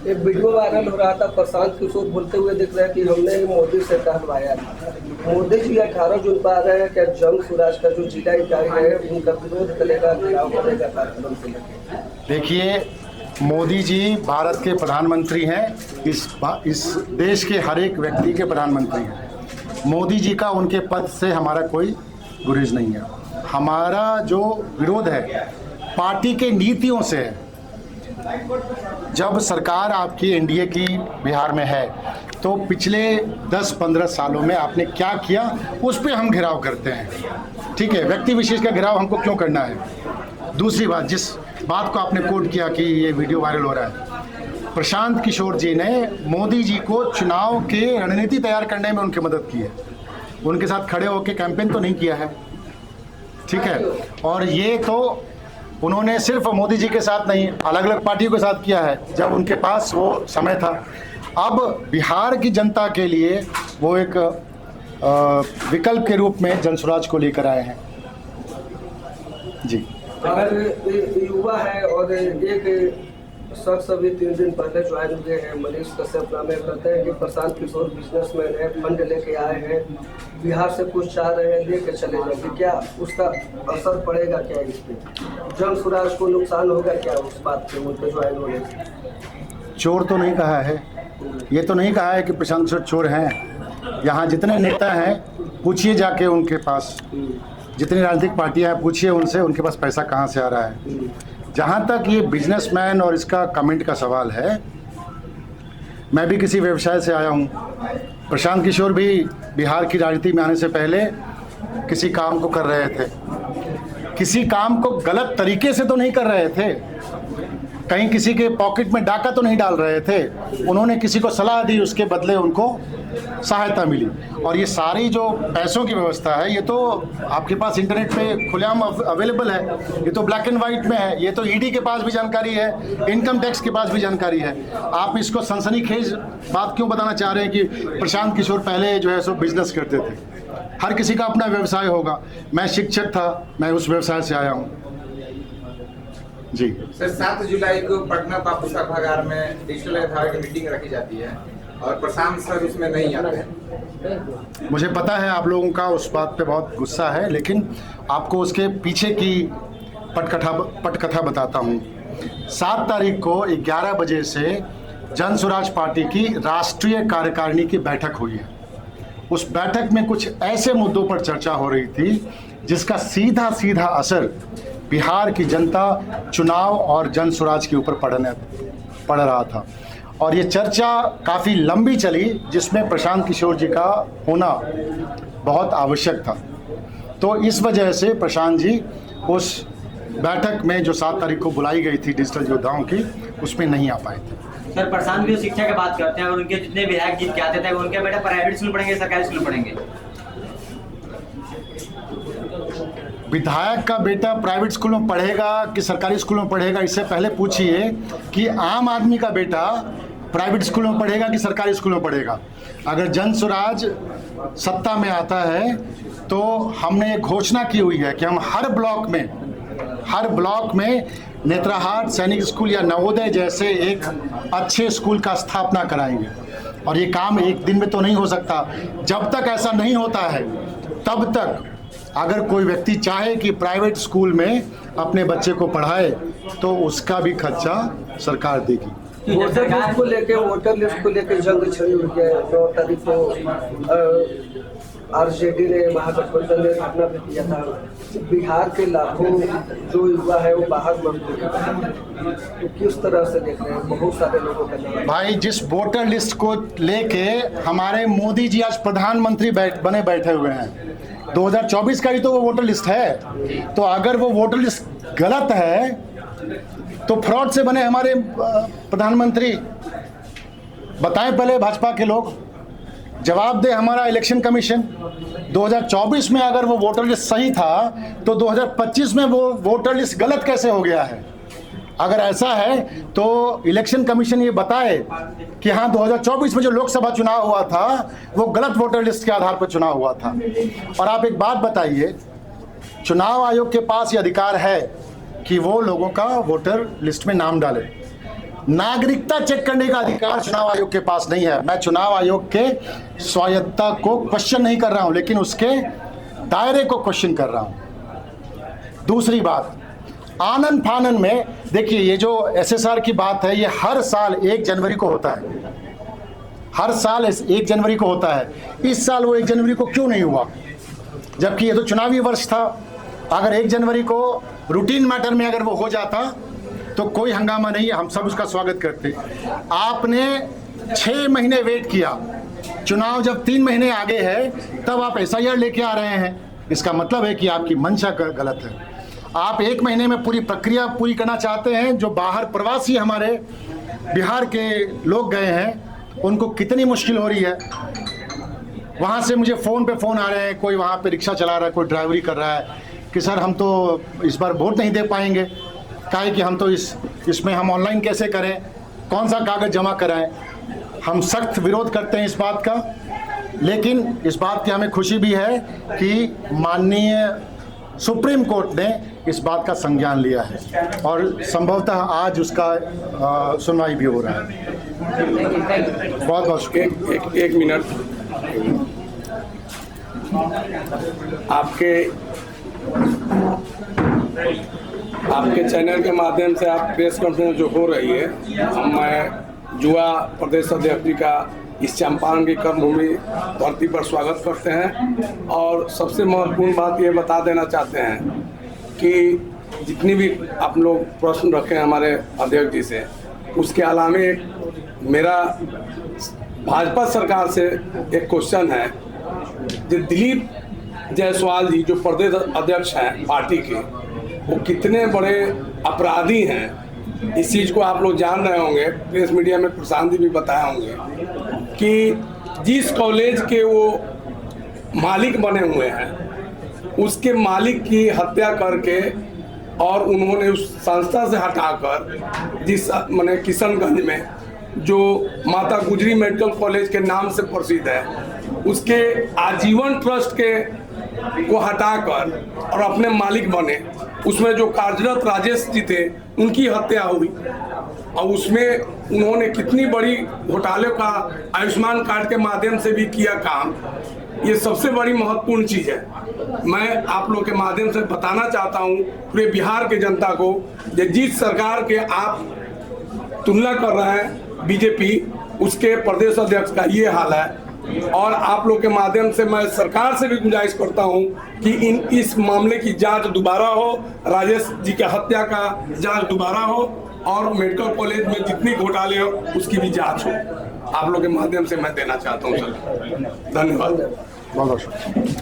एक video viral हो रहा था, प्रशांत किशोर बोलते हुए दिख रहा है कि हमने मोदी से कहलवाया। मोदी जी 18 जून को आ रहे हैं, क्या जंग स्वराज का जो जिला इकाई है उनका विरोध करेगा, घेराव करेगा कार्यक्रम को लेकर? देखिए, मोदी जी भारत के प्रधानमंत्री हैं, इस देश के हर एक व्यक्ति के प्रधानमंत्री हैं। मोदी जी का उनके पद से हमारा कोई गुरेज नहीं है। हमारा जो विरोध है पार्टी के नीतियों से है। जब सरकार आपकी एनडीए की बिहार में है तो पिछले 10-15 सालों में आपने क्या किया उस पर हम घेराव करते हैं। ठीक है, व्यक्ति विशेष का घेराव हमको क्यों करना है? दूसरी बात, जिस बात को आपने कोट किया कि ये वीडियो वायरल हो रहा है, प्रशांत किशोर जी ने मोदी जी को चुनाव के रणनीति तैयार करने में उनकी मदद की है। उनके साथ खड़े होकर कैंपेन तो नहीं किया है, ठीक है। और ये तो उन्होंने सिर्फ मोदी जी के साथ नहीं, अलग अलग पार्टियों के साथ किया है जब उनके पास वो समय था। अब बिहार की जनता के लिए वो एक विकल्प के रूप में जनसुराज को लेकर आए हैं। जी, अगर युवा है और एक शख्स अभी 3 दिन पहले ज्वाइन हुए हैं, मनीष कश्यप नाम कहते हैं कि प्रशांत किशोर बिजनेसमैन है, फंड लेके आए हैं, बिहार से कुछ चाह रहे हैं, लेके चले जाएंगे, क्या उसका असर पड़ेगा? क्या इस पर जन स्वराज को नुकसान होगा क्या उस बात पे उनके ज्वाइन होने से? चोर तो नहीं कहा है, ये तो नहीं कहा है कि प्रशांत किशोर चोर हैं। यहाँ जितने नेता हैं पूछिए जाके उनके पास, जितनी राजनीतिक पार्टियां हैं पूछिए उनसे, उनके पास पैसा कहाँ से आ रहा है। जहाँ तक ये बिजनेसमैन और इसका कमेंट का सवाल है, मैं भी किसी व्यवसाय से आया हूँ। प्रशांत किशोर भी बिहार की राजनीति में आने से पहले किसी काम को कर रहे थे। किसी काम को गलत तरीके से तो नहीं कर रहे थे, कहीं किसी के पॉकेट में डाका तो नहीं डाल रहे थे। उन्होंने किसी को सलाह दी, उसके बदले उनको सहायता मिली। और ये सारी जो पैसों की व्यवस्था है ये तो आपके पास इंटरनेट पे खुलेआम अवेलेबल है, ये तो ब्लैक एंड वाइट में है। ये तो ईडी के पास भी जानकारी है, इनकम टैक्स के पास भी जानकारी है। आप इसको सनसनीखेज बात क्यों बताना चाह रहे हैं कि प्रशांत किशोर पहले जो है सो बिजनेस करते थे? हर किसी का अपना व्यवसाय होगा। मैं शिक्षक था, मैं उस व्यवसाय से आया हूँ। जी सर, 7 जुलाई को पटना बापू सभागार में डिजिटल अथॉरिटी मीटिंग रखी जाती है और प्रशांत सर उसमें नहीं आते हैं। मुझे पता है आप लोगों का उस बात पे बहुत गुस्सा है, लेकिन आपको उसके पीछे की पटकथा बताता हूँ। 7 तारीख को 11 बजे से जन स्वराज पार्टी की राष्ट्रीय कार्यकारिणी की बैठक हुई है। उस बैठक में कुछ ऐसे मुद्दों पर चर्चा हो रही थी जिसका सीधा सीधा असर बिहार की जनता, चुनाव और जन स्वराज के ऊपर पड़ रहा था। और ये चर्चा काफ़ी लंबी चली, जिसमें प्रशांत किशोर जी का होना बहुत आवश्यक था। तो इस वजह से प्रशांत जी उस बैठक में जो 7 तारीख को बुलाई गई थी डिजिटल योद्धाओं की, उसमें नहीं आ पाए थे। सर, प्रशांत भी शिक्षा की बात करते हैं और उनके जितने विधायक जीत के आते थे उनके बेटा प्राइवेट स्कूल पढ़ेंगे, सरकारी स्कूल पढ़ेंगे? विधायक का बेटा प्राइवेट स्कूल में पढ़ेगा कि सरकारी स्कूल में पढ़ेगा, इससे पहले पूछिए कि आम आदमी का बेटा प्राइवेट स्कूल में पढ़ेगा कि सरकारी स्कूल में पढ़ेगा। अगर जन स्वराज सत्ता में आता है तो हमने एक घोषणा की हुई है कि हम हर ब्लॉक में नेत्राहाट सैनिक स्कूल या नवोदय जैसे एक अच्छे स्कूल का स्थापना कराएंगे। और ये काम एक दिन में तो नहीं हो सकता। जब तक ऐसा नहीं होता है तब तक अगर कोई व्यक्ति चाहे कि प्राइवेट स्कूल में अपने बच्चे को पढ़ाए तो उसका भी खर्चा सरकार देगी। वोटर लिस्ट को लेकर जंग छिड़ी हुई है। 9 तारीख को आरजेडी ने, महागठबंधन ने घटना भी किया था। बिहार के लाखों जो युवा है वो बाहर मजदूर है, तो किस तरह से देख रहे हैं? बहुत सारे लोगों का नाम भाई, जिस वोटर लिस्ट को लेके हमारे मोदी जी आज प्रधानमंत्री बने बैठे हुए हैं, 2024 का ही तो वो वोटर लिस्ट है। तो अगर वो वोटर लिस्ट गलत है तो फ्रॉड से बने हमारे प्रधानमंत्री? बताएं पहले भाजपा के लोग, जवाब दे हमारा इलेक्शन कमीशन। 2024 में अगर वो वोटर लिस्ट सही था तो 2025 में वो वोटर लिस्ट गलत कैसे हो गया है? अगर ऐसा है तो इलेक्शन कमीशन ये बताए कि हाँ 2024 में जो लोकसभा चुनाव हुआ था वो गलत वोटर लिस्ट के आधार पर चुनाव हुआ था। और आप एक बात बताइए, चुनाव आयोग के पास ये अधिकार है कि वो लोगों का वोटर लिस्ट में नाम डाले। नागरिकता चेक करने का अधिकार चुनाव आयोग के पास नहीं है। मैं चुनाव आयोग के स्वायत्तता को क्वेश्चन नहीं कर रहा हूं, लेकिन उसके दायरे को क्वेश्चन कर रहा हूं। दूसरी बात, आनन फानन में देखिए, ये जो SSR की बात है, ये हर साल 1 जनवरी को होता है, हर साल 1 जनवरी को होता है। इस साल वो 1 जनवरी को क्यों नहीं हुआ, जबकि ये तो चुनावी वर्ष था। अगर 1 जनवरी को रूटीन मैटर में अगर वो हो जाता तो कोई हंगामा नहीं है, हम सब उसका स्वागत करते। आपने 6 महीने वेट किया, चुनाव जब 3 महीने आगे है तब आप SIR लेके आ रहे हैं। इसका मतलब है कि आपकी मंशा गलत है। आप 1 महीने में पूरी प्रक्रिया पूरी करना चाहते हैं। जो बाहर प्रवासी हमारे बिहार के लोग गए हैं, उनको कितनी मुश्किल हो रही है। वहाँ से मुझे फ़ोन पे फ़ोन आ रहे हैं, कोई वहाँ पे रिक्शा चला रहा है, कोई ड्राइवरी कर रहा है कि सर हम तो इस बार वोट नहीं दे पाएंगे, काहे कि हम तो इसमें हम ऑनलाइन कैसे करें, कौन सा कागज़ जमा कराएं। हम सख्त विरोध करते हैं इस बात का, लेकिन इस बात की हमें खुशी भी है कि माननीय सुप्रीम कोर्ट ने इस बात का संज्ञान लिया है और संभवतः आज उसका सुनवाई भी हो रहा है। बहुत बहुत शुक्रिया। एक मिनट, आपके चैनल के माध्यम से आप प्रेस कॉन्फ्रेंस जो हो रही है, मैं युवा प्रदेश अध्यक्ष जी का इस चंपारण की कर्मभूमि धरती पर स्वागत करते हैं। और सबसे महत्वपूर्ण बात ये बता देना चाहते हैं कि जितनी भी आप लोग प्रश्न रखे हैं हमारे अध्यक्ष जी से, उसके अलावे मेरा भाजपा सरकार से एक क्वेश्चन है। जो दिलीप जायसवाल जी जो प्रदेश अध्यक्ष हैं पार्टी के, वो कितने बड़े अपराधी हैं, इस चीज़ को आप लोग जान रहे होंगे। प्रेस मीडिया में प्रशांत जी भी बताए होंगे कि जिस कॉलेज के वो मालिक बने हुए हैं, उसके मालिक की हत्या करके और उन्होंने उस संस्था से हटाकर जिस माने किशनगंज में जो माता गुजरी मेडिकल कॉलेज के नाम से प्रसिद्ध है, उसके आजीवन ट्रस्ट के को हटाकर और अपने मालिक बने। उसमें जो कार्यरत राजेश जी थे, उनकी हत्या हुई और उसमें उन्होंने कितनी बड़ी घोटाले का आयुष्मान कार्ड के माध्यम से भी किया काम। ये सबसे बड़ी महत्वपूर्ण चीज़ है। मैं आप लोग के माध्यम से बताना चाहता हूँ पूरे बिहार के जनता को, जिस सरकार के आप तुलना कर रहे हैं बीजेपी, उसके प्रदेश अध्यक्ष का ये हाल है। और आप लोग के माध्यम से मैं सरकार से भी गुजारिश करता हूं कि इस मामले की जांच दोबारा हो, राजेश जी की हत्या का जांच दोबारा हो और मेडिकल कॉलेज में जितनी घोटाले हो उसकी भी जांच हो। आप लोग के माध्यम से मैं देना चाहता हूं सर। धन्यवाद। बहुत शुक्रिया।